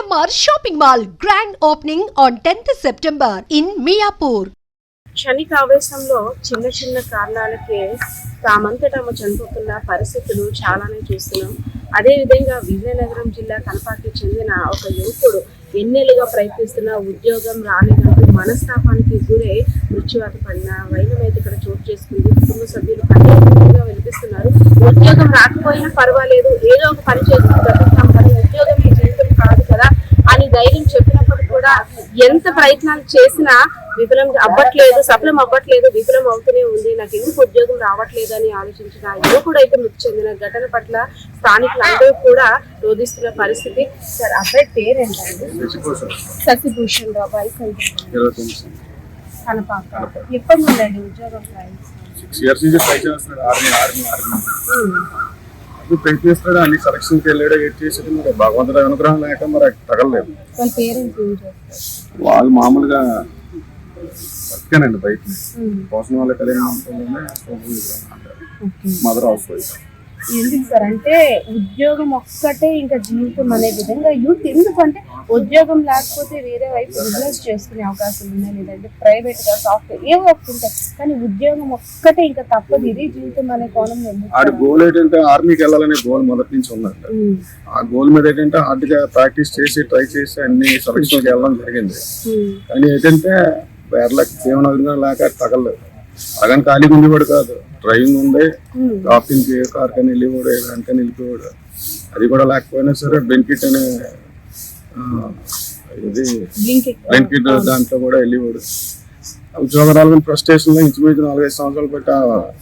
GMR Shopping Mall grand opening on 10th September in Miapur. క్షణిక ఆవేశంలో చిన్న చిన్న కారణాలకే తామంతటా చనిపోతున్న పరిస్థితులు చాలానే చూస్తున్నాం. అదేవిధంగా విజయనగరం జిల్లా కనపాకి చెందిన ఒక యువకుడు ఎన్నేళ్లుగా ప్రయత్నిస్తున్న ఉద్యోగం రాలేదంటూ మనస్తాపానికి గురై మృత్యువాత పడిన వైనం అయితే ఇక్కడ చోటు చేసుకుంది. కుటుంబ సభ్యులు అనేకంగా వినిపిస్తున్నారు. ఉద్యోగం రాకపోయినా పర్వాలేదు, ఏదో ఒక పని చేసుకుని బ్రతుకుతాం, కానీ ఉద్యోగం ఈ జీవితం కాదు కదా అని ధైర్యం చెప్పినప్పుడు కూడా ఎంత ప్రయత్నాలు చేసినా విఫలం అవ్వట్లేదు, సఫలం అవ్వట్లేదు, విఫలం అవుతూనే ఉంది. నాకు ఎందుకు ఉద్యోగం రావట్లేదు అని ఆలోచించిన యువకుడు అయితే మృతి చెందిన ఘటన పట్ల స్థానికులందరూ కూడా రోధిస్తున్న పరిస్థితి. సార్, అబ్బాయి పేరేంటండి? శశిభూషణ్ రావు. వయసు కనపాక. ఎప్పటి నుండి ఉద్యోగం ప్రయత్నిస్తాడు, అన్ని సెలక్షన్కి వెళ్ళాడు, వెయిట్ చేసాడు. మరి భగవంతుడు అనుగ్రహం లేక మరి తగలలేదు. వాళ్ళు మామూలుగా బతికానండి బయట కోసం వాళ్ళ కళ్యాణ్ మదర్ హౌస్ వైఫ్. ఎందుకు సార్ అంటే ఉద్యోగం ఒక్కటే ఇంకా జీవితం అనే విధంగా యూత్ ఎందుకంటే ఉద్యోగం లేకపోతే వేరే వైపు బిజినెస్ చేసుకునే అవకాశం ఉన్నాయి, లేదంటే ప్రైవేట్ గా సాఫ్ట్వేర్ ఏవో ఒప్పుకుంటాయి, కానీ ఉద్యోగం ఒక్కటే ఇంకా తప్పదు, ఇది జీవితం అనే కోణంలో. ఆడి గోల్ ఏంటంటే ఆర్మీకి వెళ్ళాలనే గోల్ మొదటి నుంచి ఉందంట. ఆ గోల్ మీద ఏంటంటే హార్డ్ గా ప్రాక్టీస్ చేసి ట్రై చేసి అన్ని సెలక్షన్కి వెళ్ళడం జరిగింది. కానీ ఏంటంటే వేర్లకు జీవన లేక తగలలేదు. అలాగని ఖాళీగా ఉండేవాడు కాదు, డ్రైవింగ్ ఉంది, షాపింగ్ కార్ కానీ వెళ్ళేవాడు, దానికని వెళ్ళిపోయాడు. అది కూడా లేకపోయినా సరే బెనిఫిట్ అనే ఇది బెనిఫిట్ దాంట్లో కూడా వెళ్ళేవాడు. ఉద్యోగం రాలని ఫ్రస్ట్రేషన్ లో ఇంచుమించు 4-5 సంవత్సరాలు పెట్టి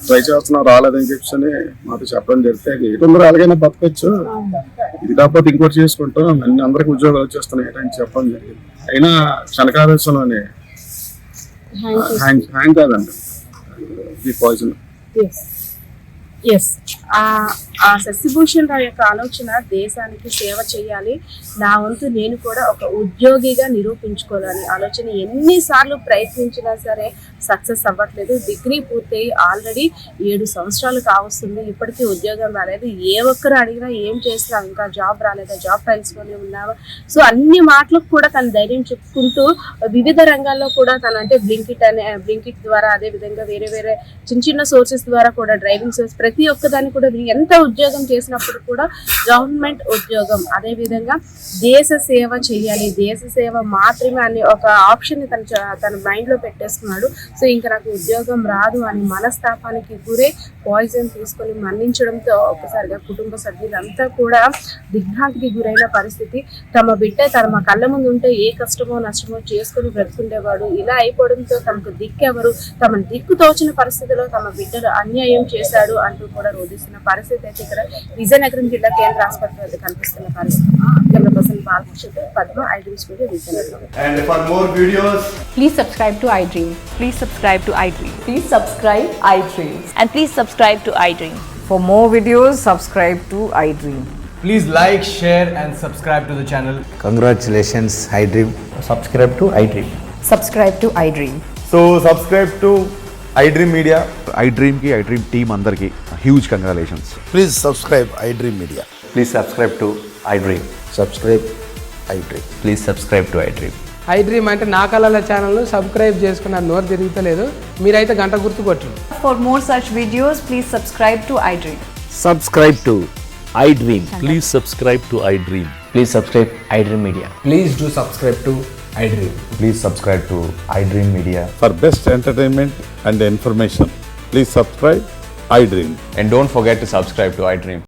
ట్రై చేస్తున్నా, రాలేదని చెప్పి మాతో చెప్పడం జరిగితే ఎటువంటి అలాగైనా బతకొచ్చు, ఇది కాకపోతే ఇంకోటి చేసుకుంటాం, అన్ని అందరికి ఉద్యోగాలు వచ్చేస్తున్నాయి అని చెప్పడం జరిగింది. అయినా క్షణకావేశంలోనే హ్యాంగ్ కాదండి ఈ పాయిజన్. ఆ శశిభూషణ్ రావు యొక్క ఆలోచన దేశానికి సేవ చేయాలి, నా వంతు నేను కూడా ఒక ఉద్యోగిగా నిరూపించుకోవాలని ఆలోచన. ఎన్నిసార్లు ప్రయత్నించినా సరే సక్సెస్ అవ్వట్లేదు. డిగ్రీ పూర్తయి ఆల్రెడీ 7 సంవత్సరాలు కావస్తుంది, ఇప్పటికీ ఉద్యోగం రాలేదు. ఏ ఒక్కరు అడిగినా ఏం చేస్తున్నావు, ఇంకా జాబ్ రాలేదా, జాబ్ ట్రయల్స్లోనే ఉన్నావా? సో అన్ని మాటలకు కూడా తను ధైర్యం చెప్పుకుంటూ వివిధ రంగాల్లో కూడా తను అంటే బ్లింకిట్ ద్వారా, అదేవిధంగా వేరే వేరే చిన్న చిన్న సోర్సెస్ ద్వారా కూడా డ్రైవింగ్ సోర్స్ ప్రతి ఒక్కదాన్ని కూడా ఎంత ఉద్యోగం చేసినప్పుడు కూడా గవర్నమెంట్ ఉద్యోగం, అదేవిధంగా దేశ సేవ చేయాలి, దేశ సేవ మాత్రమే అనే ఒక ఆప్షన్ తన మైండ్ లో పెట్టేసుకున్నాడు. సో ఇంకా నాకు ఉద్యోగం రాదు అని మనస్తాపానికి గురే పాయిజన్ తీసుకొని మరణించడంతో ఒక్కసారిగా కుటుంబ సభ్యులంతా కూడా దిగ్భ్రాంతికి గురైన పరిస్థితి. తమ బిడ్డ తమ కళ్ళ ముందు ఉంటే ఏ కష్టమో నష్టమో చేసుకుని బ్రతుకుండేవాడు, ఇలా అయిపోవడంతో తమకు దిక్కెవరు, తమ దిక్కు తోచిన పరిస్థితిలో తమ బిడ్డలు అన్యాయం చేశాడు అంటూ కూడా రోధిస్తున్న పరిస్థితి అయితే ఇక్కడ విజయనగరం జిల్లా కేంద్ర ఆసుపత్రి వద్ద కనిపిస్తున్న పరిస్థితి. Camera Balakrishna, Padma, iDreams Media, Vizianagaram. And for more videos, please subscribe to iDream. Please subscribe to iDream. Please subscribe iDream. And please subscribe to iDream. For more videos, subscribe to iDream. please like, share and subscribe to the channel. Congratulations, iDream. Subscribe to iDream. Subscribe to iDream. So subscribe to iDream Media. iDream ki iDream team andarki huge congratulations. Please subscribe iDream Media. Please subscribe to iDream. Subscribe iDream. Please subscribe to iDream. iDream అంటే నా కళల ఛానల్ను subscribe చేసుకున్న నోరు తిరుగుతలేదు, మీరైతే గంట గుర్తు కొట్టండి. For more such videos, please subscribe to iDream. Subscribe to iDream. Please subscribe to iDream. Please subscribe iDream Media. Please do subscribe to iDream. Please subscribe to iDream Media. For best entertainment and information, please subscribe iDream. And don't forget to subscribe to iDream.